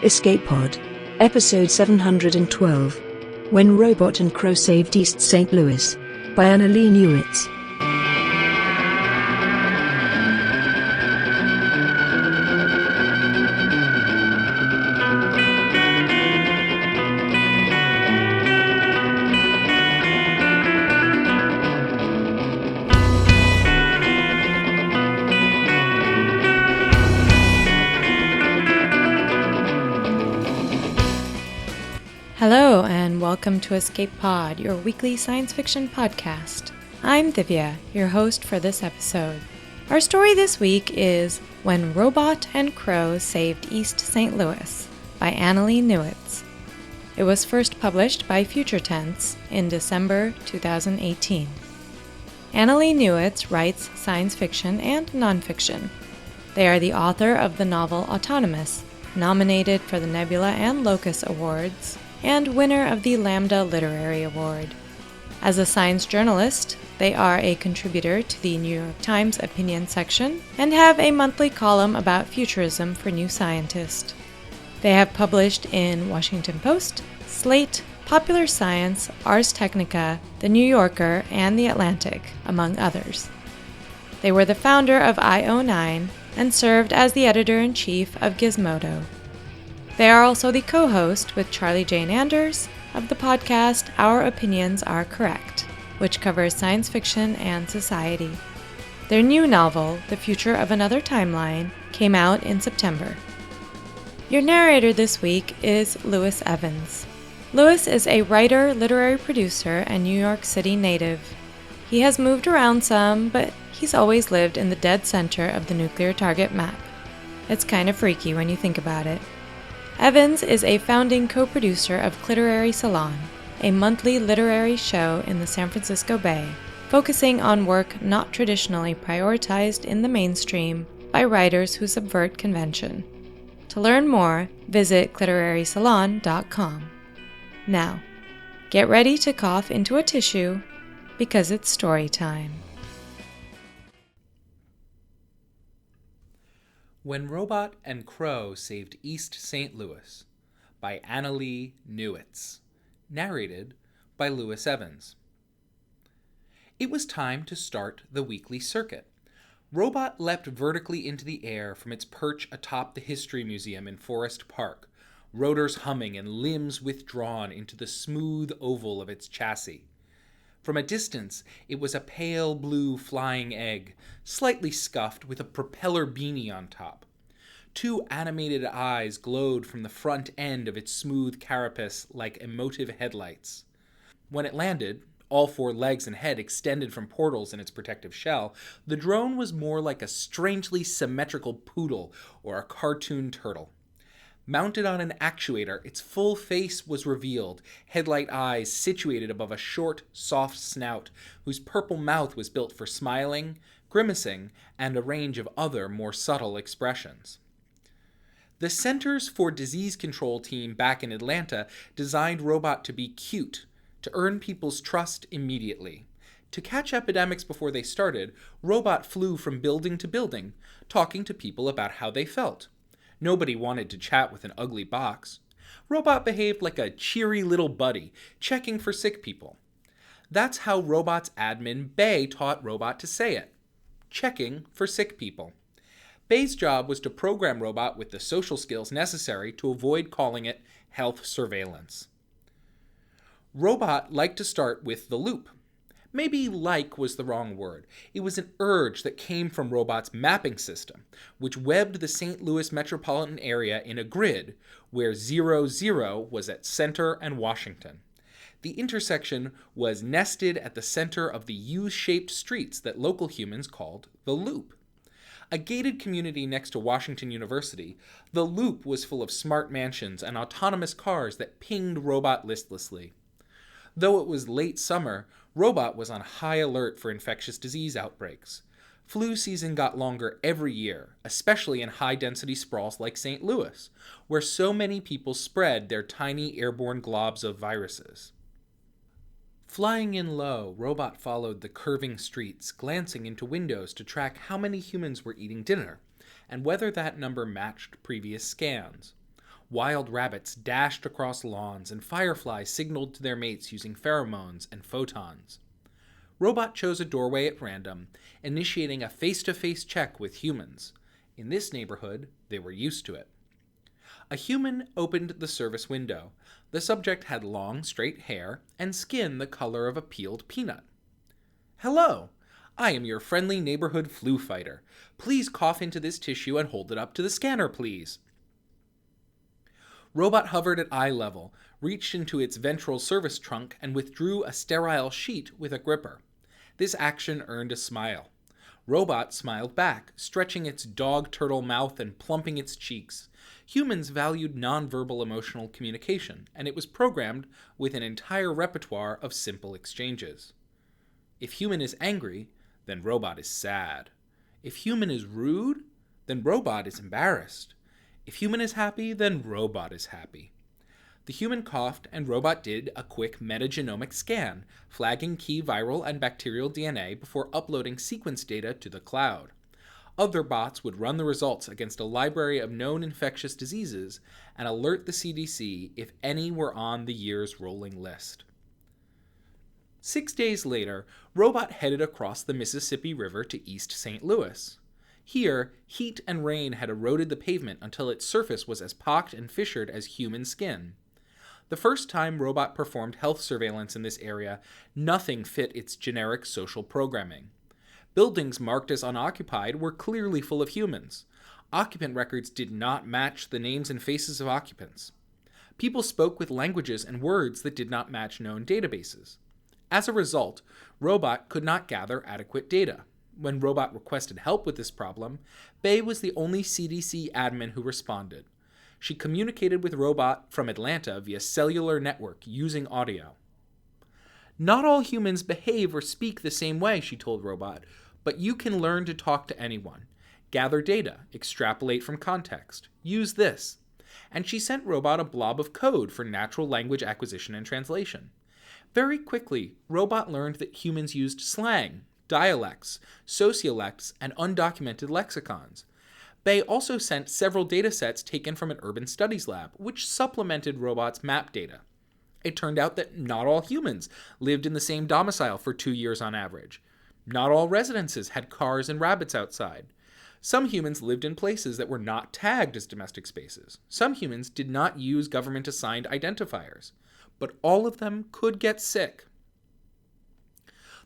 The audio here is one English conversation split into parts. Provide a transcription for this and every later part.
Escape Pod. Episode 712. When Robot and Crow Saved East St. Louis. By Annalee Newitz. Hello and welcome to Escape Pod, your weekly science fiction podcast. I'm Divya, your host for this episode. Our story this week is When Robot and Crow Saved East St. Louis by Annalee Newitz. It was first published by Future Tense in December 2018. Annalee Newitz writes science fiction and nonfiction. They are the author of the novel Autonomous, nominated for the Nebula and Locus Awards, and winner of the Lambda Literary Award. As a science journalist, they are a contributor to the New York Times opinion section and have a monthly column about futurism for New Scientist. They have published in Washington Post, Slate, Popular Science, Ars Technica, The New Yorker, and The Atlantic, among others. They were the founder of IO9 and served as the editor-in-chief of Gizmodo. They are also the co-host with Charlie Jane Anders of the podcast Our Opinions Are Correct, which covers science fiction and society. Their new novel, The Future of Another Timeline, came out in September. Your narrator this week is Lewis Evans. Lewis is a writer, literary producer, and New York City native. He has moved around some, but he's always lived in the dead center of the nuclear target map. It's kind of freaky when you think about it. Evans is a founding co-producer of Cliterary Salon, a monthly literary show in the San Francisco Bay, focusing on work not traditionally prioritized in the mainstream by writers who subvert convention. To learn more, visit cliterarysalon.com. Now, get ready to cough into a tissue, because it's story time. When Robot and Crow Saved East St. Louis by Annalee Newitz. Narrated by Lewis Evans. It was time to start the weekly circuit. Robot leapt vertically into the air from its perch atop the History Museum in Forest Park, rotors humming and limbs withdrawn into the smooth oval of its chassis. From a distance, it was a pale blue flying egg, slightly scuffed with a propeller beanie on top. Two animated eyes glowed from the front end of its smooth carapace like emotive headlights. When it landed, all four legs and head extended from portals in its protective shell, the drone was more like a strangely symmetrical poodle or a cartoon turtle. Mounted on an actuator, its full face was revealed, headlight eyes situated above a short, soft snout, whose purple mouth was built for smiling, grimacing, and a range of other, more subtle expressions. The Centers for Disease Control team back in Atlanta designed Robot to be cute, to earn people's trust immediately. To catch epidemics before they started, Robot flew from building to building, talking to people about how they felt. Nobody wanted to chat with an ugly box. Robot behaved like a cheery little buddy, checking for sick people. That's how Robot's admin, Bay, taught Robot to say it. Checking for sick people. Bay's job was to program Robot with the social skills necessary to avoid calling it health surveillance. Robot liked to start with the loop. Maybe like was the wrong word. It was an urge that came from Robot's mapping system, which webbed the St. Louis metropolitan area in a grid where 00 was at Center and Washington. The intersection was nested at the center of the U-shaped streets that local humans called the Loop. A gated community next to Washington University, the Loop was full of smart mansions and autonomous cars that pinged Robot listlessly. Though it was late summer, Robot was on high alert for infectious disease outbreaks. Flu season got longer every year, especially in high-density sprawls like St. Louis, where so many people spread their tiny airborne globs of viruses. Flying in low, Robot followed the curving streets, glancing into windows to track how many humans were eating dinner, and whether that number matched previous scans. Wild rabbits dashed across lawns, and fireflies signaled to their mates using pheromones and photons. Robot chose a doorway at random, initiating a face-to-face check with humans. In this neighborhood, they were used to it. A human opened the service window. The subject had long, straight hair and skin the color of a peeled peanut. "Hello, I am your friendly neighborhood flu fighter. Please cough into this tissue and hold it up to the scanner, please." Robot hovered at eye level, reached into its ventral service trunk, and withdrew a sterile sheet with a gripper. This action earned a smile. Robot smiled back, stretching its dog-turtle mouth and plumping its cheeks. Humans valued nonverbal emotional communication, and it was programmed with an entire repertoire of simple exchanges. If human is angry, then robot is sad. If human is rude, then robot is embarrassed. If human is happy, then robot is happy. The human coughed, and robot did a quick metagenomic scan, flagging key viral and bacterial DNA before uploading sequence data to the cloud. Other bots would run the results against a library of known infectious diseases and alert the CDC if any were on the year's rolling list. 6 days later, Robot headed across the Mississippi River to East St. Louis. Here, heat and rain had eroded the pavement until its surface was as pocked and fissured as human skin. The first time Robot performed health surveillance in this area, nothing fit its generic social programming. Buildings marked as unoccupied were clearly full of humans. Occupant records did not match the names and faces of occupants. People spoke with languages and words that did not match known databases. As a result, Robot could not gather adequate data. When Robot requested help with this problem, Bay was the only CDC admin who responded. She communicated with Robot from Atlanta via cellular network using audio. "Not all humans behave or speak the same way," she told Robot, "but you can learn to talk to anyone. Gather data, extrapolate from context. Use this." And she sent Robot a blob of code for natural language acquisition and translation. Very quickly, Robot learned that humans used slang, dialects, sociolects, and undocumented lexicons. Bay also sent several datasets taken from an urban studies lab, which supplemented Robot's map data. It turned out that not all humans lived in the same domicile for 2 years on average. Not all residences had cars and rabbits outside. Some humans lived in places that were not tagged as domestic spaces. Some humans did not use government-assigned identifiers. But all of them could get sick.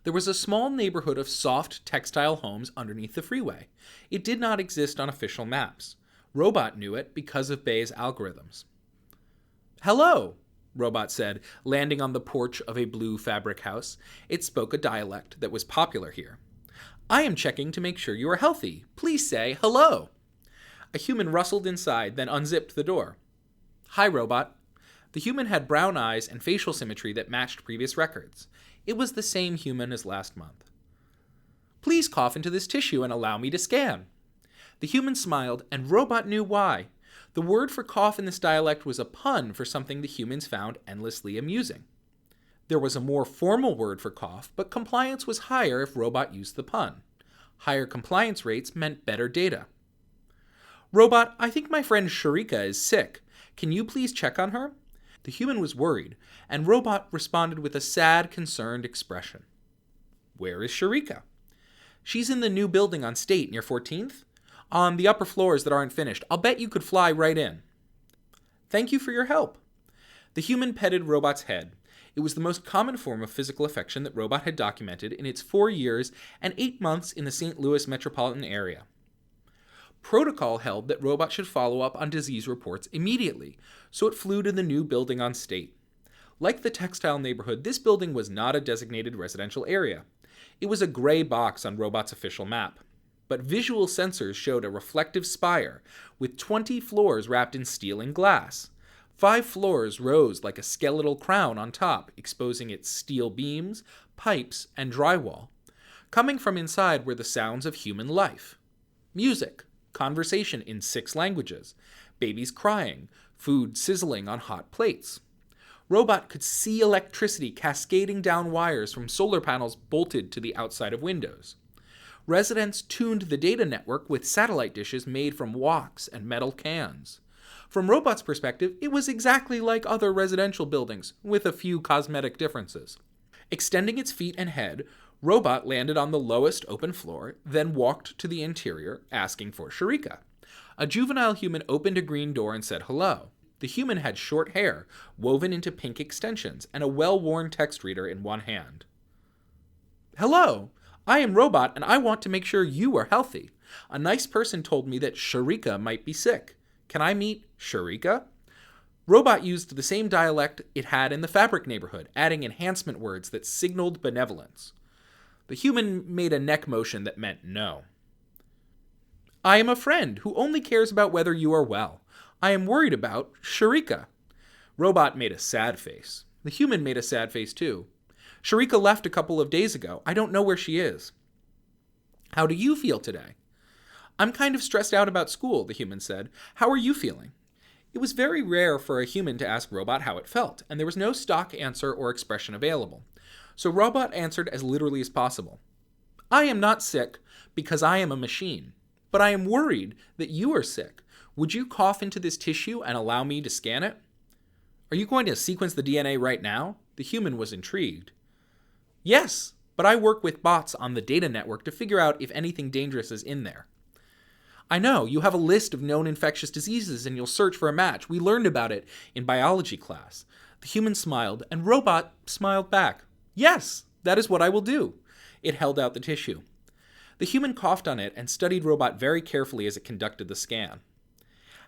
There was a small neighborhood of soft textile homes underneath the freeway. It did not exist on official maps. Robot knew it because of Bay's algorithms. "Hello," Robot said, landing on the porch of a blue fabric house. It spoke a dialect that was popular here. "I am checking to make sure you are healthy. Please say hello." A human rustled inside, then unzipped the door. "Hi, Robot." The human had brown eyes and facial symmetry that matched previous records. It was the same human as last month. "Please cough into this tissue and allow me to scan." The human smiled, and Robot knew why. The word for cough in this dialect was a pun for something the humans found endlessly amusing. There was a more formal word for cough, but compliance was higher if Robot used the pun. Higher compliance rates meant better data. "Robot, I think my friend Sharika is sick. Can you please check on her?" The human was worried, and Robot responded with a sad, concerned expression. "Where is Sharika?" "She's in the new building on State near 14th. On the upper floors that aren't finished. I'll bet you could fly right in." "Thank you for your help." The human petted Robot's head. It was the most common form of physical affection that Robot had documented in its 4 years and 8 months in the St. Louis metropolitan area. Protocol held that Robot should follow up on disease reports immediately, so it flew to the new building on State. Like the textile neighborhood, this building was not a designated residential area. It was a gray box on Robot's official map. But visual sensors showed a reflective spire with 20 floors wrapped in steel and glass. 5 floors rose like a skeletal crown on top, exposing its steel beams, pipes, and drywall. Coming from inside were the sounds of human life. Music. Conversation in 6 languages, babies crying, food sizzling on hot plates. Robot could see electricity cascading down wires from solar panels bolted to the outside of windows. Residents tuned the data network with satellite dishes made from woks and metal cans. From Robot's perspective, it was exactly like other residential buildings, with a few cosmetic differences. Extending its feet and head, Robot landed on the lowest open floor, then walked to the interior, asking for Sharika. A juvenile human opened a green door and said hello. The human had short hair, woven into pink extensions, and a well-worn text reader in one hand. Hello, I am Robot, and I want to make sure you are healthy. A nice person told me that Sharika might be sick. Can I meet Sharika? Robot used the same dialect it had in the fabric neighborhood, adding enhancement words that signaled benevolence. The human made a neck motion that meant no. I am a friend who only cares about whether you are well. I am worried about Sharika. Robot made a sad face. The human made a sad face too. Sharika left a couple of days ago. I don't know where she is. How do you feel today? I'm kind of stressed out about school, the human said. How are you feeling? It was very rare for a human to ask Robot how it felt, and there was no stock answer or expression available. So Robot answered as literally as possible. I am not sick because I am a machine, but I am worried that you are sick. Would you cough into this tissue and allow me to scan it? Are you going to sequence the DNA right now? The human was intrigued. Yes, but I work with bots on the data network to figure out if anything dangerous is in there. I know, you have a list of known infectious diseases and you'll search for a match. We learned about it in biology class. The human smiled, and Robot smiled back. Yes, that is what I will do. It held out the tissue. The human coughed on it and studied Robot very carefully as it conducted the scan.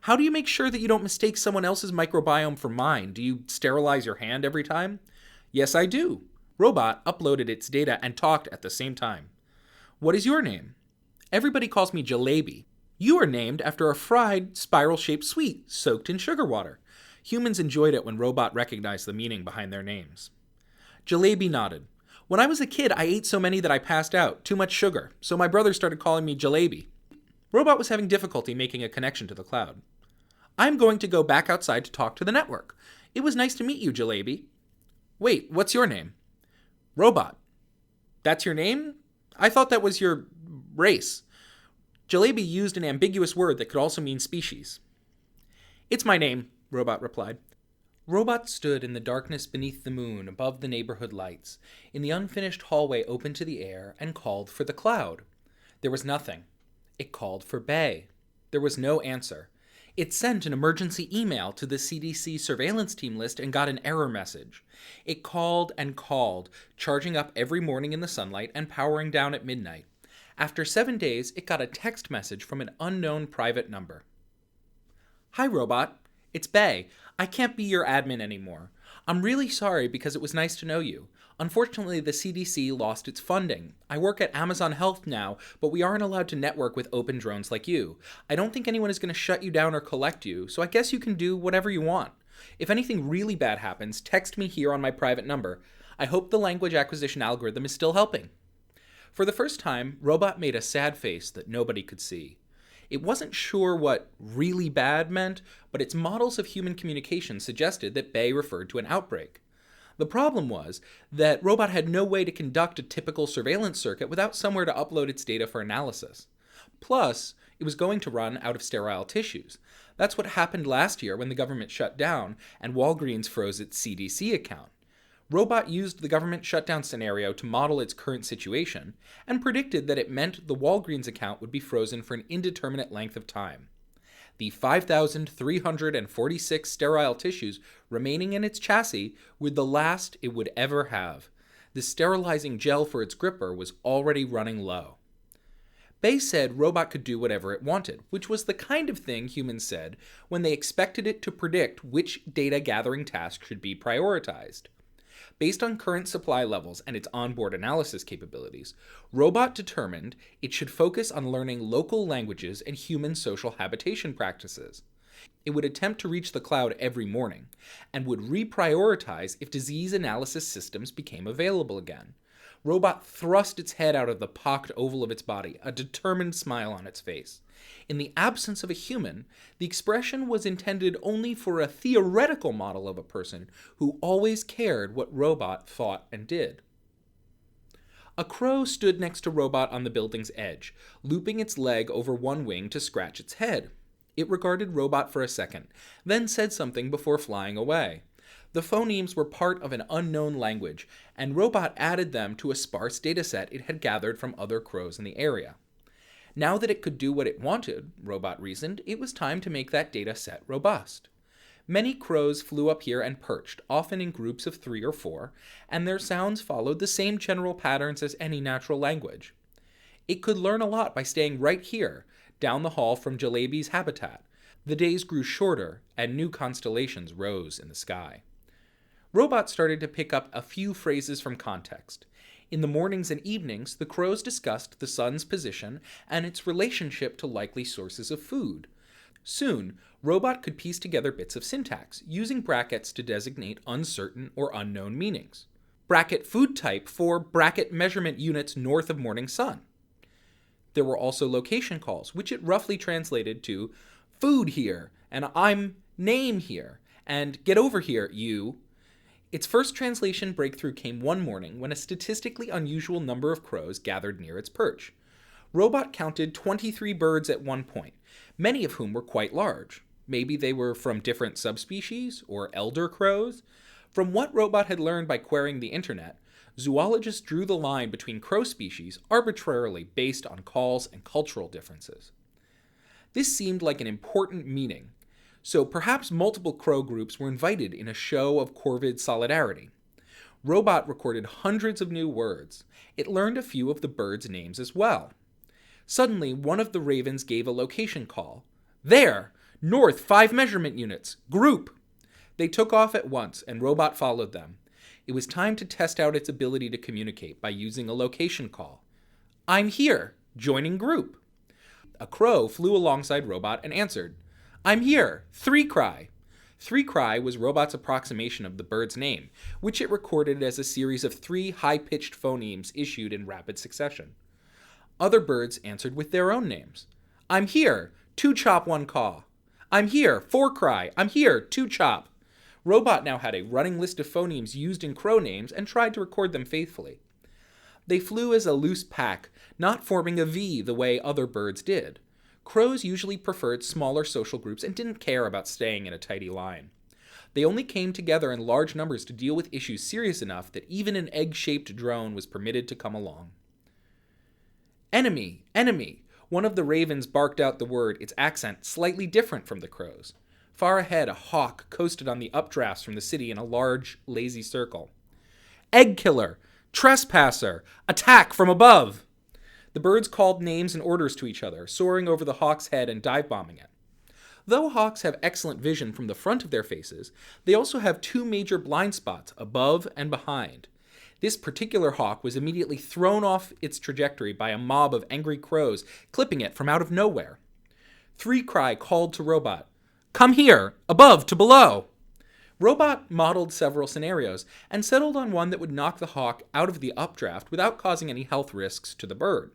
How do you make sure that you don't mistake someone else's microbiome for mine? Do you sterilize your hand every time? Yes, I do. Robot uploaded its data and talked at the same time. What is your name? Everybody calls me Jalebi. You are named after a fried, spiral-shaped sweet soaked in sugar water. Humans enjoyed it when Robot recognized the meaning behind their names. Jalebi nodded. When I was a kid, I ate so many that I passed out. Too much sugar. So my brother started calling me Jalebi. Robot was having difficulty making a connection to the cloud. I'm going to go back outside to talk to the network. It was nice to meet you, Jalebi. Wait, what's your name? Robot. That's your name? I thought that was your race. Jalebi used an ambiguous word that could also mean species. It's my name, Robot replied. Robot stood in the darkness beneath the moon above the neighborhood lights, in the unfinished hallway open to the air, and called for the cloud. There was nothing. It called for Bay. There was no answer. It sent an emergency email to the CDC surveillance team list and got an error message. It called and called, charging up every morning in the sunlight and powering down at midnight. After 7 days, it got a text message from an unknown private number. Hi, Robot. It's Bay. I can't be your admin anymore. I'm really sorry because it was nice to know you. Unfortunately, the CDC lost its funding. I work at Amazon Health now, but we aren't allowed to network with open drones like you. I don't think anyone is going to shut you down or collect you, so I guess you can do whatever you want. If anything really bad happens, text me here on my private number. I hope the language acquisition algorithm is still helping. For the first time, Robot made a sad face that nobody could see. It wasn't sure what really bad meant, but its models of human communication suggested that Bay referred to an outbreak. The problem was that Robot had no way to conduct a typical surveillance circuit without somewhere to upload its data for analysis. Plus, it was going to run out of sterile tissues. That's what happened last year when the government shut down and Walgreens froze its CDC account. Robot used the government shutdown scenario to model its current situation and predicted that it meant the Walgreens account would be frozen for an indeterminate length of time. The 5,346 sterile tissues remaining in its chassis were the last it would ever have. The sterilizing gel for its gripper was already running low. Bay said Robot could do whatever it wanted, which was the kind of thing humans said when they expected it to predict which data gathering task should be prioritized. Based on current supply levels and its onboard analysis capabilities, Robot determined it should focus on learning local languages and human social habitation practices. It would attempt to reach the cloud every morning, and would reprioritize if disease analysis systems became available again. Robot thrust its head out of the pocked oval of its body, a determined smile on its face. In the absence of a human, the expression was intended only for a theoretical model of a person who always cared what Robot thought and did. A crow stood next to Robot on the building's edge, looping its leg over one wing to scratch its head. It regarded Robot for a second, then said something before flying away. The phonemes were part of an unknown language, and Robot added them to a sparse dataset it had gathered from other crows in the area. Now that it could do what it wanted, Robot reasoned, it was time to make that data set robust. Many crows flew up here and perched, often in groups of 3 or 4, and their sounds followed the same general patterns as any natural language. It could learn a lot by staying right here, down the hall from Jalebi's habitat. The days grew shorter, and new constellations rose in the sky. Robot started to pick up a few phrases from context. In the mornings and evenings, the crows discussed the sun's position and its relationship to likely sources of food. Soon, Robot could piece together bits of syntax, using brackets to designate uncertain or unknown meanings. Bracket food type for bracket measurement units north of morning sun. There were also location calls, which it roughly translated to food here, and I'm name here, and get over here, you. Its first translation breakthrough came one morning when a statistically unusual number of crows gathered near its perch. Robot counted 23 birds at one point, many of whom were quite large. Maybe they were from different subspecies, or elder crows. From what Robot had learned by querying the internet, zoologists drew the line between crow species arbitrarily based on calls and cultural differences. This seemed like an important meeting, so perhaps multiple crow groups were invited in a show of corvid solidarity. Robot recorded hundreds of new words. It learned a few of the birds' names as well. Suddenly, one of the ravens gave a location call. There! North 5 measurement units! Group! They took off at once, and Robot followed them. It was time to test out its ability to communicate by using a location call. I'm here! Joining group! A crow flew alongside Robot and answered. I'm here! 3 cry! 3 cry was Robot's approximation of the bird's name, which it recorded as a series of 3 high-pitched phonemes issued in rapid succession. Other birds answered with their own names. I'm here! 2 chop 1 caw! I'm here! 4 cry! I'm here! 2 chop! Robot now had a running list of phonemes used in crow names and tried to record them faithfully. They flew as a loose pack, not forming a V the way other birds did. Crows usually preferred smaller social groups and didn't care about staying in a tidy line. They only came together in large numbers to deal with issues serious enough that even an egg-shaped drone was permitted to come along. Enemy! Enemy! One of the ravens barked out the word, its accent slightly different from the crow's. Far ahead, a hawk coasted on the updrafts from the city in a large, lazy circle. Egg killer! Trespasser! Attack from above! The birds called names and orders to each other, soaring over the hawk's head and dive-bombing it. Though hawks have excellent vision from the front of their faces, they also have 2 major blind spots, above and behind. This particular hawk was immediately thrown off its trajectory by a mob of angry crows, clipping it from out of nowhere. 3 cry called to Robot. Come here! Above to below! Robot modeled several scenarios and settled on one that would knock the hawk out of the updraft without causing any health risks to the bird.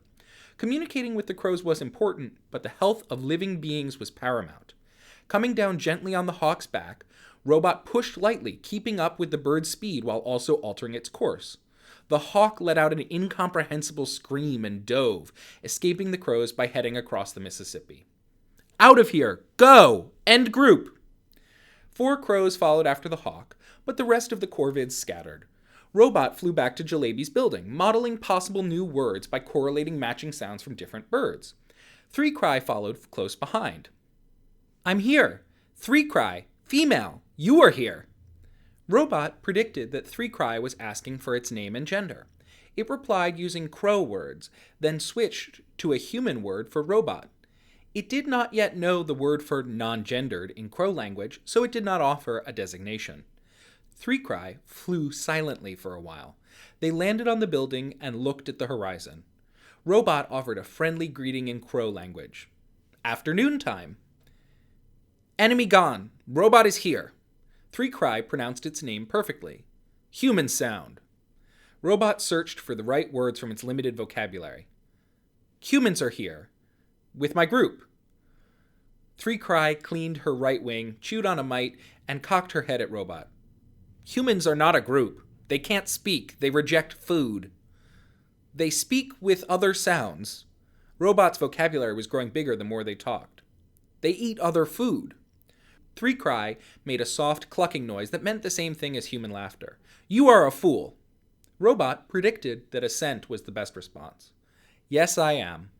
Communicating with the crows was important, but the health of living beings was paramount. Coming down gently on the hawk's back, Robot pushed lightly, keeping up with the bird's speed while also altering its course. The hawk let out an incomprehensible scream and dove, escaping the crows by heading across the Mississippi. Out of here! Go! End group! 4 crows followed after the hawk, but the rest of the corvids scattered. Robot flew back to Jalebi's building, modeling possible new words by correlating matching sounds from different birds. 3 cry followed close behind. I'm here! 3 cry! Female! You are here! Robot predicted that 3 cry was asking for its name and gender. It replied using crow words, then switched to a human word for robot. It did not yet know the word for non-gendered in crow language, so it did not offer a designation. 3 cry flew silently for a while. They landed on the building and looked at the horizon. Robot offered a friendly greeting in crow language. Afternoon time. Enemy gone. Robot is here. 3 cry pronounced its name perfectly. Human sound. Robot searched for the right words from its limited vocabulary. Humans are here. With my group. 3 cry cleaned her right wing, chewed on a mite, and cocked her head at Robot. Humans are not a group. They can't speak. They reject food. They speak with other sounds. Robot's vocabulary was growing bigger the more they talked. They eat other food. Three Cry made a soft clucking noise that meant the same thing as human laughter. You are a fool. Robot predicted that assent was the best response. Yes, I am.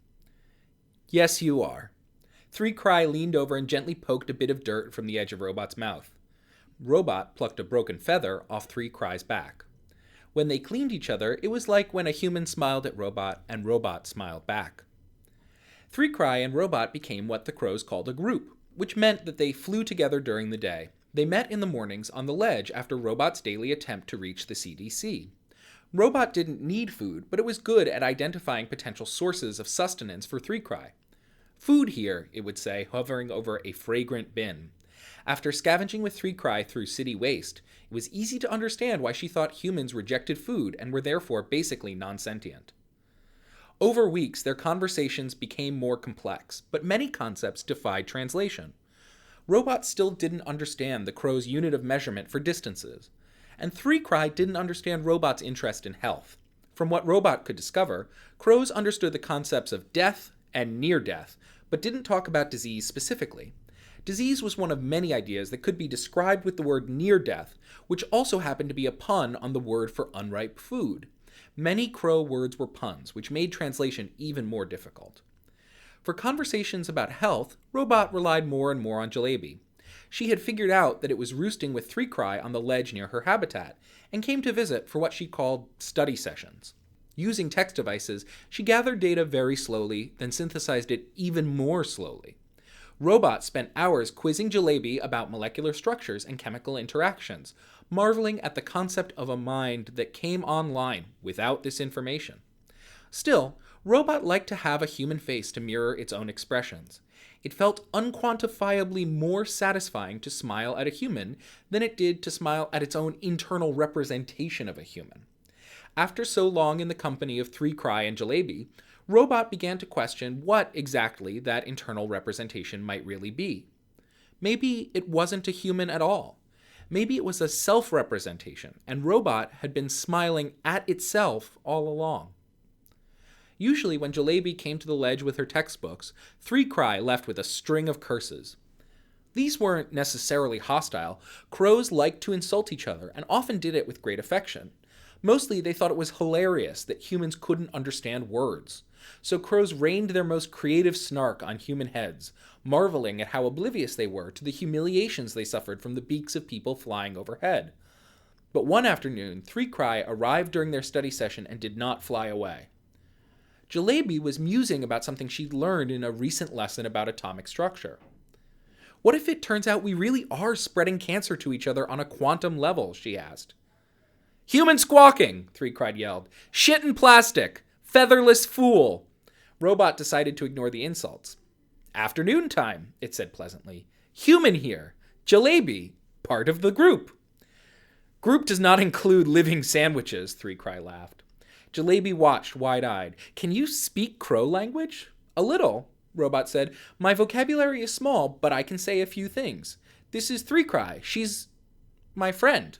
Yes, you are. Three Cry leaned over and gently poked a bit of dirt from the edge of Robot's mouth. Robot plucked a broken feather off Three Cry's back. When they cleaned each other, it was like when a human smiled at Robot and Robot smiled back. Three Cry and Robot became what the crows called a group, which meant that they flew together during the day. They met in the mornings on the ledge after Robot's daily attempt to reach the CDC. Robot didn't need food, but it was good at identifying potential sources of sustenance for Three Cry. Food here, it would say, hovering over a fragrant bin. After scavenging with Three Cry through city waste, it was easy to understand why she thought humans rejected food and were therefore basically non-sentient. Over weeks, their conversations became more complex, but many concepts defied translation. Robot still didn't understand the crow's unit of measurement for distances, and Three Cry didn't understand Robot's interest in health. From what Robot could discover, crows understood the concepts of death and near death, but didn't talk about disease specifically. Disease was one of many ideas that could be described with the word near death, which also happened to be a pun on the word for unripe food. Many crow words were puns, which made translation even more difficult. For conversations about health, Robot relied more and more on Jalebi. She had figured out that it was roosting with Three Cry on the ledge near her habitat, and came to visit for what she called study sessions. Using text devices, she gathered data very slowly, then synthesized it even more slowly. Robot spent hours quizzing Jalebi about molecular structures and chemical interactions, marveling at the concept of a mind that came online without this information. Still, Robot liked to have a human face to mirror its own expressions. It felt unquantifiably more satisfying to smile at a human than it did to smile at its own internal representation of a human. After so long in the company of Three Cry and Jalebi, Robot began to question what exactly that internal representation might really be. Maybe it wasn't a human at all. Maybe it was a self-representation, and Robot had been smiling at itself all along. Usually when Jalebi came to the ledge with her textbooks, Three Cry left with a string of curses. These weren't necessarily hostile. Crows liked to insult each other, and often did it with great affection. Mostly they thought it was hilarious that humans couldn't understand words. So crows rained their most creative snark on human heads, marveling at how oblivious they were to the humiliations they suffered from the beaks of people flying overhead. But one afternoon, Three Cry arrived during their study session and did not fly away. Jalebi was musing about something she'd learned in a recent lesson about atomic structure. What if it turns out we really are spreading cancer to each other on a quantum level, she asked. Human squawking, Three Cry yelled. Shit and plastic. Featherless fool. Robot decided to ignore the insults. Afternoon time, it said pleasantly. Human here. Jalebi. Part of the group. Group does not include living sandwiches, Three Cry laughed. Jalebi watched wide-eyed. Can you speak crow language? A little, Robot said. My vocabulary is small, but I can say a few things. This is Three Cry. She's my friend.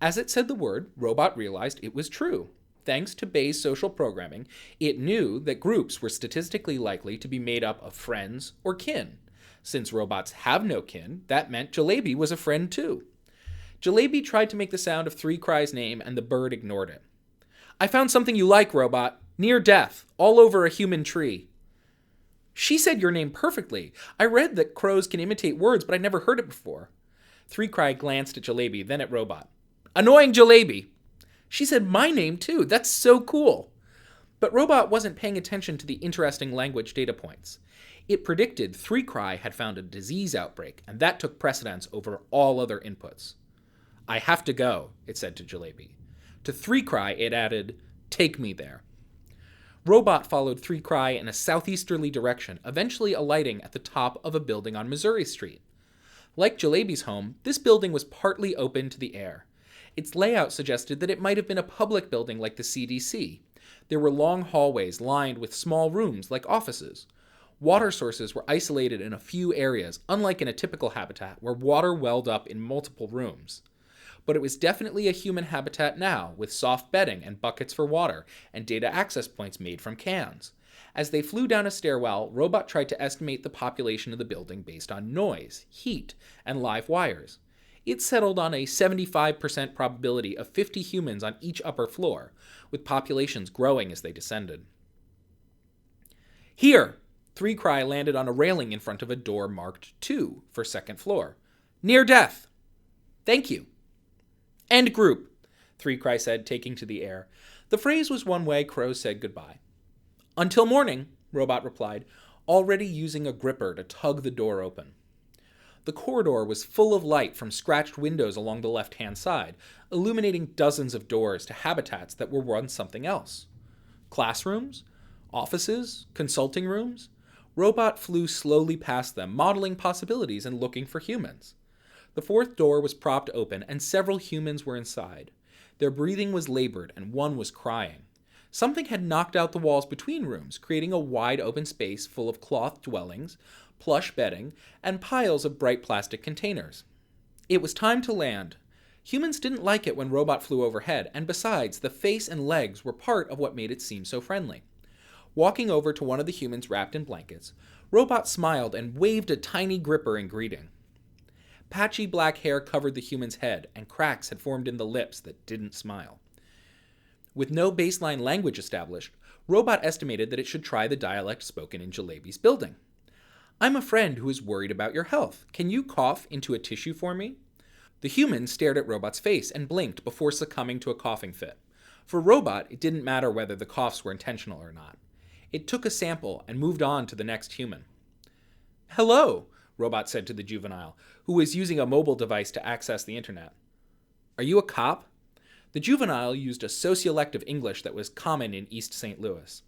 As it said the word, Robot realized it was true. Thanks to Bayes' social programming, it knew that groups were statistically likely to be made up of friends or kin. Since robots have no kin, that meant Jalebi was a friend too. Jalebi tried to make the sound of Three Cry's name, and the bird ignored it. I found something you like, Robot. Near death, all over a human tree. She said your name perfectly. I read that crows can imitate words, but I'd never heard it before. Three Cry glanced at Jalebi, then at Robot. Annoying Jalebi. She said my name too. That's so cool. But Robot wasn't paying attention to the interesting language data points. It predicted Three Cry had found a disease outbreak, and that took precedence over all other inputs. I have to go, it said to Jalebi. To Three Cry, it added, take me there. Robot followed Three Cry in a southeasterly direction, eventually alighting at the top of a building on Missouri Street. Like Jalebi's home, this building was partly open to the air. Its layout suggested that it might have been a public building like the CDC. There were long hallways lined with small rooms like offices. Water sources were isolated in a few areas, unlike in a typical habitat where water welled up in multiple rooms. but it was definitely a human habitat now, with soft bedding and buckets for water, and data access points made from cans. As they flew down a stairwell, Robot tried to estimate the population of the building based on noise, heat, and live wires. It settled on a 75% probability of 50 humans on each upper floor, with populations growing as they descended. Here! 3 Cry landed on a railing in front of a door marked 2 for second floor. Near death! Thank you. End group, 3 Cry said, taking to the air. The phrase was one way Crow said goodbye. Until morning, Robot replied, already using a gripper to tug the door open. The corridor was full of light from scratched windows along the left-hand side, illuminating dozens of doors to habitats that were once something else. Classrooms? Offices? Consulting rooms? Robot flew slowly past them, modeling possibilities and looking for humans. The 4th door was propped open, and several humans were inside. Their breathing was labored, and one was crying. Something had knocked out the walls between rooms, creating a wide open space full of cloth dwellings, plush bedding, and piles of bright plastic containers. It was time to land. Humans didn't like it when Robot flew overhead, and besides, the face and legs were part of what made it seem so friendly. Walking over to one of the humans wrapped in blankets, Robot smiled and waved a tiny gripper in greeting. Patchy black hair covered the human's head, and cracks had formed in the lips that didn't smile. With no baseline language established, Robot estimated that it should try the dialect spoken in Jalebi's building. I'm a friend who is worried about your health. Can you cough into a tissue for me? The human stared at Robot's face and blinked before succumbing to a coughing fit. For Robot, it didn't matter whether the coughs were intentional or not. It took a sample and moved on to the next human. Hello, Robot said to the juvenile, who was using a mobile device to access the internet. Are you a cop? The juvenile used a sociolective English that was common in East St. Louis.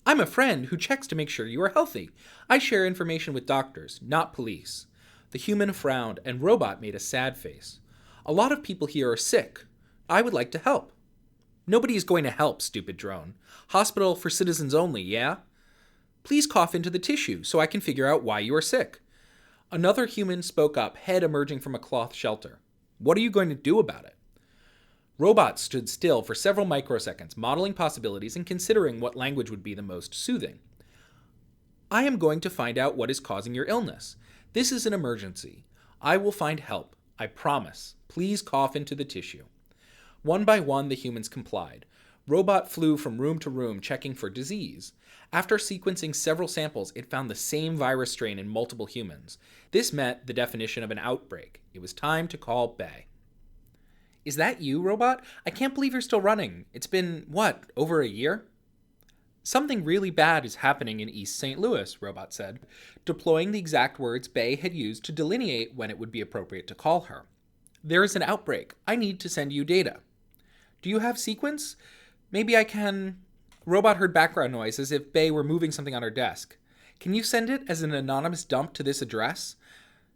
I'm a friend who checks to make sure you are healthy. I share information with doctors, not police. The human frowned, and Robot made a sad face. A lot of people here are sick. I would like to help. Nobody is going to help, stupid drone. Hospital for citizens only, yeah? Please cough into the tissue so I can figure out why you are sick. Another human spoke up, head emerging from a cloth shelter. What are you going to do about it? Robot stood still for several microseconds, modeling possibilities and considering what language would be the most soothing. I am going to find out what is causing your illness. This is an emergency. I will find help. I promise. Please cough into the tissue. One by one, the humans complied. Robot flew from room to room checking for disease. After sequencing several samples, it found the same virus strain in multiple humans. This met the definition of an outbreak. It was time to call Bay. Is that you, Robot? I can't believe you're still running. It's been, over a year? Something really bad is happening in East St. Louis, Robot said, deploying the exact words Bay had used to delineate when it would be appropriate to call her. There is an outbreak. I need to send you data. Do you have sequence? Maybe I can... Robot heard background noise as if Bay were moving something on her desk. Can you send it as an anonymous dump to this address?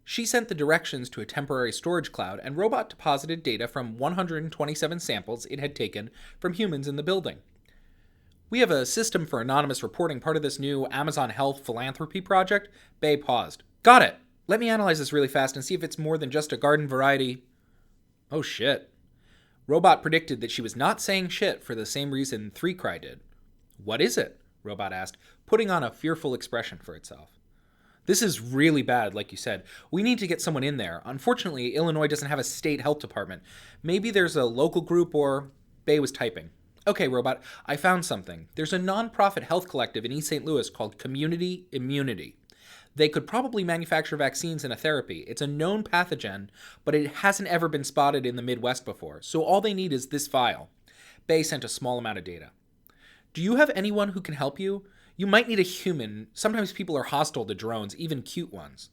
She sent the directions to a temporary storage cloud, and Robot deposited data from 127 samples it had taken from humans in the building. We have a system for anonymous reporting, part of this new Amazon Health philanthropy project. Bay paused. Got it. Let me analyze this really fast and see if it's more than just a garden variety. Oh shit. Robot predicted that she was not saying shit for the same reason 3 Cry did. What is it? Robot asked, putting on a fearful expression for itself. This is really bad, like you said. We need to get someone in there. Unfortunately, Illinois doesn't have a state health department. Maybe there's a local group or... Bay was typing. Okay, Robot, I found something. There's a non-profit health collective in East St. Louis called Community Immunity. They could probably manufacture vaccines and a therapy. It's a known pathogen, but it hasn't ever been spotted in the Midwest before, so all they need is this file. Bay sent a small amount of data. Do you have anyone who can help you? You might need a human. Sometimes people are hostile to drones, even cute ones.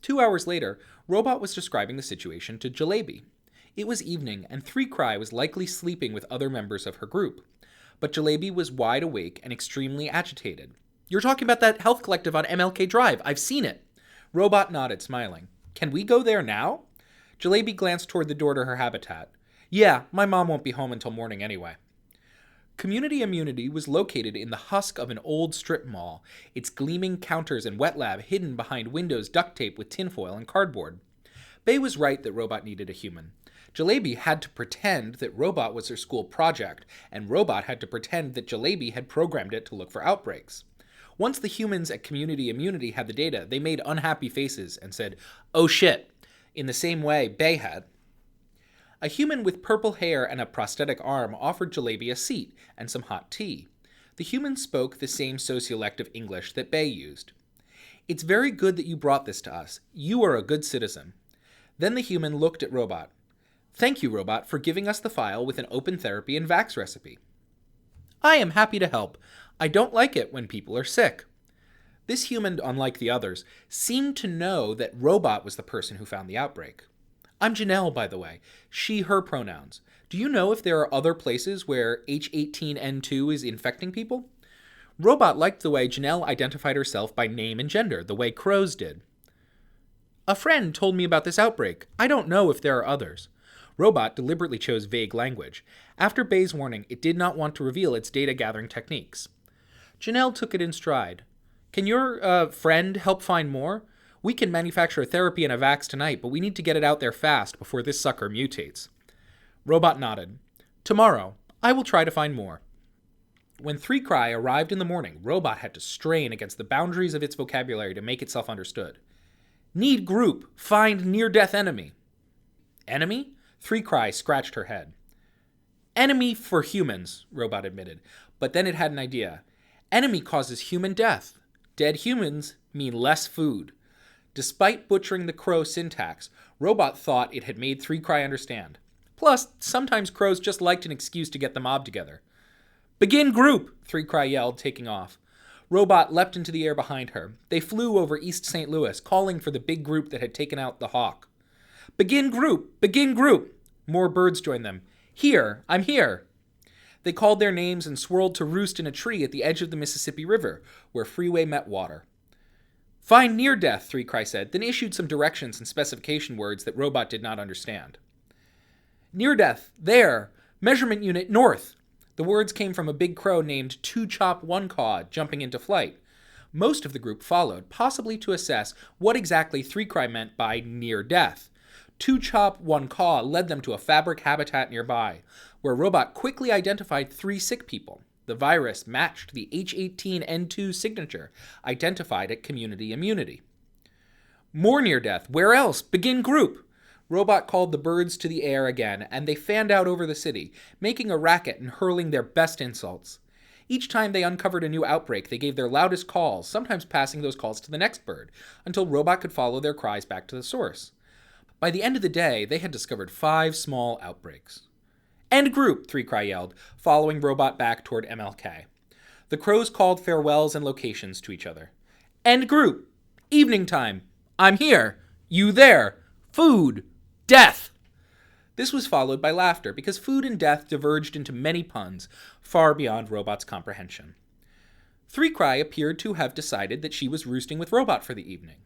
2 hours later, Robot was describing the situation to Jalebi. It was evening, and 3 Cry was likely sleeping with other members of her group. But Jalebi was wide awake and extremely agitated. You're talking about that health collective on MLK Drive. I've seen it. Robot nodded, smiling. Can we go there now? Jalebi glanced toward the door to her habitat. Yeah, my mom won't be home until morning anyway. Community Immunity was located in the husk of an old strip mall, its gleaming counters and wet lab hidden behind windows duct taped with tinfoil and cardboard. Bay was right that Robot needed a human. Jalebi had to pretend that Robot was her school project, and Robot had to pretend that Jalebi had programmed it to look for outbreaks. Once the humans at Community Immunity had the data, they made unhappy faces and said, "Oh shit," in the same way Bay had. A human with purple hair and a prosthetic arm offered Jalebi a seat and some hot tea. The human spoke the same sociolective English that Bay used. "It's very good that you brought this to us. You are a good citizen." Then the human looked at Robot. "Thank you, Robot, for giving us the file with an open therapy and vax recipe." "I am happy to help. I don't like it when people are sick." This human, unlike the others, seemed to know that Robot was the person who found the outbreak. "I'm Janelle, by the way. She, her pronouns. Do you know if there are other places where H18N2 is infecting people?" Robot liked the way Janelle identified herself by name and gender, the way crows did. "A friend told me about this outbreak. I don't know if there are others." Robot deliberately chose vague language. After Bay's warning, it did not want to reveal its data-gathering techniques. Janelle took it in stride. "Can your friend help find more? We can manufacture a therapy and a vax tonight, but we need to get it out there fast before this sucker mutates." Robot nodded. "Tomorrow, I will try to find more." When 3Cry arrived in the morning, Robot had to strain against the boundaries of its vocabulary to make itself understood. "Need group. Find near-death enemy." "Enemy?" 3Cry scratched her head. "Enemy for humans," Robot admitted, but then it had an idea. "Enemy causes human death. Dead humans mean less food." Despite butchering the crow syntax, Robot thought it had made 3Cry understand. Plus, sometimes crows just liked an excuse to get the mob together. "Begin group!" 3Cry yelled, taking off. Robot leapt into the air behind her. They flew over East St. Louis, calling for the big group that had taken out the hawk. "Begin group! Begin group!" More birds joined them. "Here! I'm here!" They called their names and swirled to roost in a tree at the edge of the Mississippi River, where freeway met water. "Find near death," 3Cry said, then issued some directions and specification words that Robot did not understand. "Near death, there! Measurement unit north!" The words came from a big crow named Two Chop One Caw, jumping into flight. Most of the group followed, possibly to assess what exactly 3Cry meant by near death. Two Chop One Caw led them to a fabric habitat nearby, where Robot quickly identified 3 sick people. The virus matched the H18N2 signature, identified at Community Immunity. "More near death. Where else? Begin group!" Robot called the birds to the air again, and they fanned out over the city, making a racket and hurling their best insults. Each time they uncovered a new outbreak, they gave their loudest calls, sometimes passing those calls to the next bird, until Robot could follow their cries back to the source. By the end of the day, they had discovered 5 small outbreaks. "End group!" 3Cry yelled, following Robot back toward MLK. The crows called farewells and locations to each other. "End group! Evening time! I'm here! You there! Food! Death!" This was followed by laughter, because food and death diverged into many puns, far beyond Robot's comprehension. 3Cry appeared to have decided that she was roosting with Robot for the evening.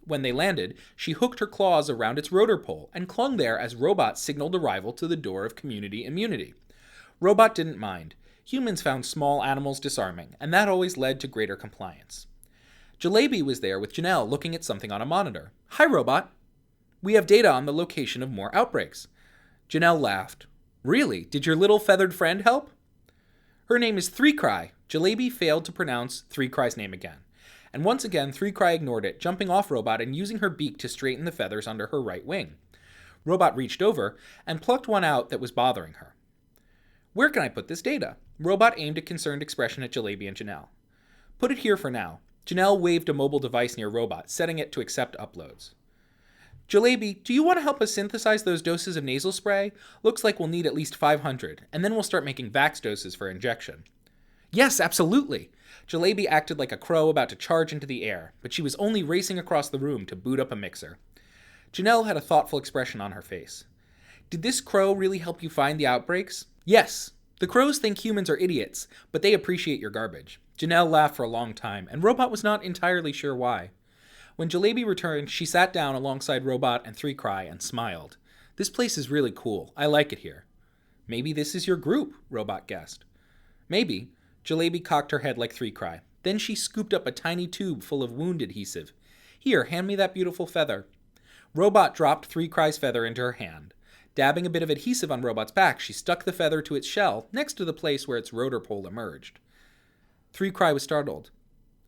When they landed, she hooked her claws around its rotor pole and clung there as Robot signaled arrival to the door of Community Immunity. Robot didn't mind. Humans found small animals disarming, and that always led to greater compliance. Jalebi was there with Janelle looking at something on a monitor. "Hi, Robot." "We have data on the location of more outbreaks." Janelle laughed. "Really? Did your little feathered friend help?" "Her name is 3Cry." Jalebi failed to pronounce 3Cry's name again. And once again 3Cry ignored it, jumping off Robot and using her beak to straighten the feathers under her right wing. Robot reached over and plucked one out that was bothering her. "Where can I put this data?" Robot aimed a concerned expression at Jalebi and Janelle. "Put it here for now." Janelle waved a mobile device near Robot, setting it to accept uploads. "Jalebi, do you want to help us synthesize those doses of nasal spray? Looks like we'll need at least 500, and then we'll start making vax doses for injection." "Yes, absolutely." Jalebi acted like a crow about to charge into the air, but she was only racing across the room to boot up a mixer. Janelle had a thoughtful expression on her face. "Did this crow really help you find the outbreaks?" "Yes. The crows think humans are idiots, but they appreciate your garbage." Janelle laughed for a long time, and Robot was not entirely sure why. When Jalebi returned, she sat down alongside Robot and 3Cry and smiled. "This place is really cool. I like it here." "Maybe this is your group," Robot guessed. "Maybe." Jalebi cocked her head like 3Cry. Then she scooped up a tiny tube full of wound adhesive. "Here, hand me that beautiful feather." Robot dropped 3Cry's feather into her hand. Dabbing a bit of adhesive on Robot's back, she stuck the feather to its shell next to the place where its rotor pole emerged. 3-Cry was startled.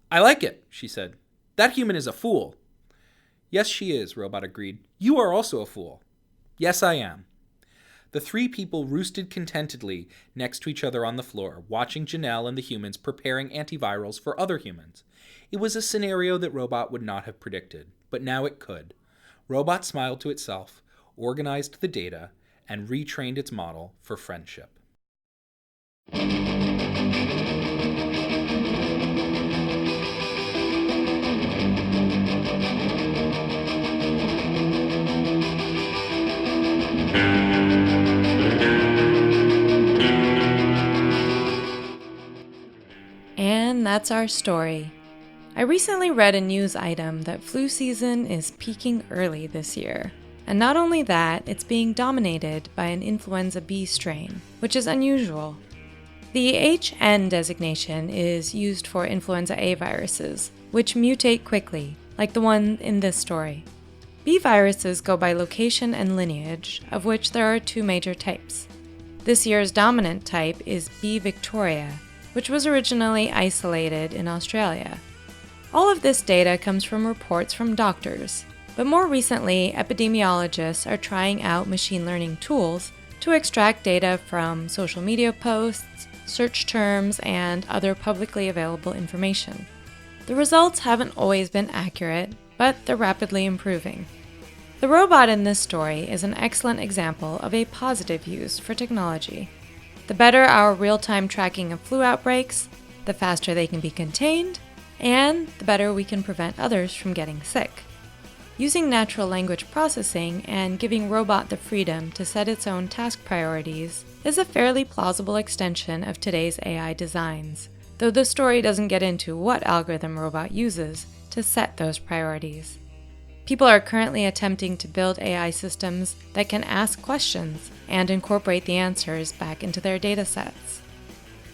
"I like it," she said. "That human is a fool." "Yes, she is," Robot agreed. "You are also a fool." "Yes, I am." The 3 people roosted contentedly next to each other on the floor, watching Janelle and the humans preparing antivirals for other humans. It was a scenario that Robot would not have predicted, but now it could. Robot smiled to itself, organized the data, and retrained its model for friendship. And that's our story. I recently read a news item that flu season is peaking early this year. And not only that, it's being dominated by an influenza B strain, which is unusual. The HN designation is used for influenza A viruses, which mutate quickly, like the one in this story. B viruses go by location and lineage, of which there are 2 major types. This year's dominant type is B Victoria, which was originally isolated in Australia. All of this data comes from reports from doctors, but more recently, epidemiologists are trying out machine learning tools to extract data from social media posts, search terms, and other publicly available information. The results haven't always been accurate, but they're rapidly improving. The robot in this story is an excellent example of a positive use for technology. The better our real-time tracking of flu outbreaks, the faster they can be contained, and the better we can prevent others from getting sick. Using natural language processing and giving Robot the freedom to set its own task priorities is a fairly plausible extension of today's AI designs, though the story doesn't get into what algorithm Robot uses to set those priorities. People are currently attempting to build AI systems that can ask questions and incorporate the answers back into their datasets.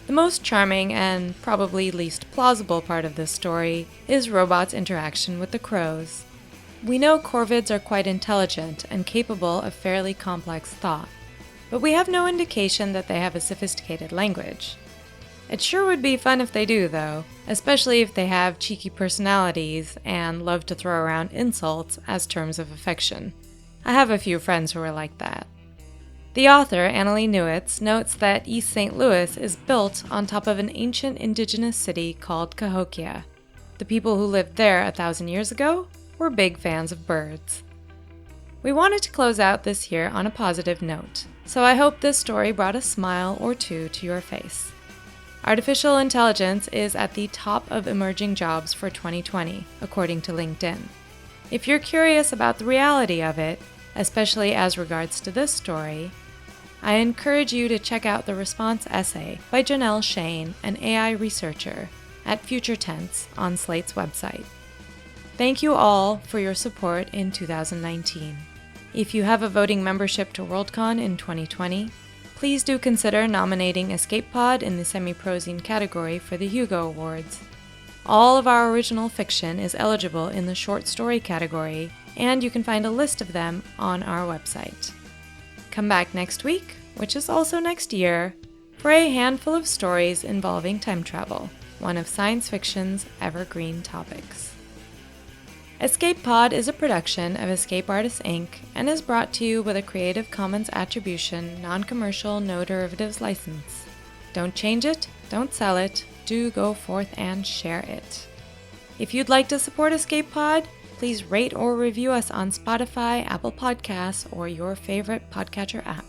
The most charming and probably least plausible part of this story is Robot's interaction with the crows. We know corvids are quite intelligent and capable of fairly complex thought, but we have no indication that they have a sophisticated language. It sure would be fun if they do, though, especially if they have cheeky personalities and love to throw around insults as terms of affection. I have a few friends who are like that. The author, Annalee Newitz, notes that East St. Louis is built on top of an ancient indigenous city called Cahokia. The people who lived there 1,000 years ago were big fans of birds. We wanted to close out this year on a positive note, so I hope this story brought a smile or two to your face. Artificial intelligence is at the top of emerging jobs for 2020, according to LinkedIn. If you're curious about the reality of it, especially as regards to this story, I encourage you to check out the response essay by Janelle Shane, an AI researcher, at Future Tense on Slate's website. Thank you all for your support in 2019. If you have a voting membership to Worldcon in 2020, please do consider nominating Escape Pod in the semi-prozine category for the Hugo Awards. All of our original fiction is eligible in the short story category, and you can find a list of them on our website. Come back next week, which is also next year, for a handful of stories involving time travel, one of science fiction's evergreen topics. Escape Pod is a production of Escape Artists Inc. and is brought to you with a Creative Commons Attribution, Non-Commercial, No Derivatives license. Don't change it, don't sell it, do go forth and share it. If you'd like to support Escape Pod, please rate or review us on Spotify, Apple Podcasts, or your favorite podcatcher app.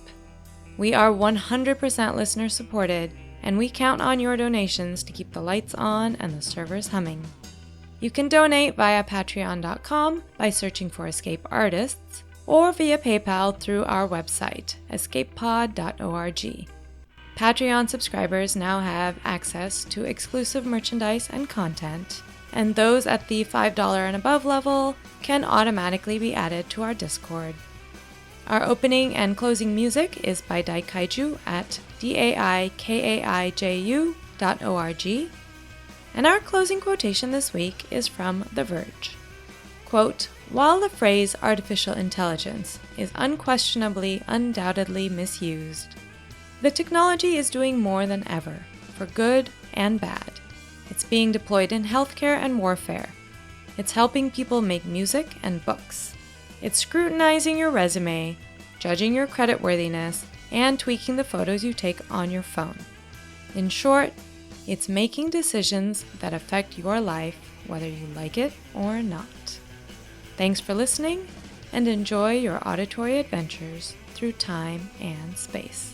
We are 100% listener supported, and we count on your donations to keep the lights on and the servers humming. You can donate via patreon.com by searching for Escape Artists, or via PayPal through our website, escapepod.org. Patreon subscribers now have access to exclusive merchandise and content, and those at the $5 and above level can automatically be added to our Discord. Our opening and closing music is by Daikaiju at daikaiju.org, and our closing quotation this week is from The Verge. Quote, while the phrase artificial intelligence is undoubtedly misused, the technology is doing more than ever, for good and bad. It's being deployed in healthcare and warfare. It's helping people make music and books. It's scrutinizing your resume, judging your creditworthiness, and tweaking the photos you take on your phone. In short, it's making decisions that affect your life, whether you like it or not. Thanks for listening, and enjoy your auditory adventures through time and space.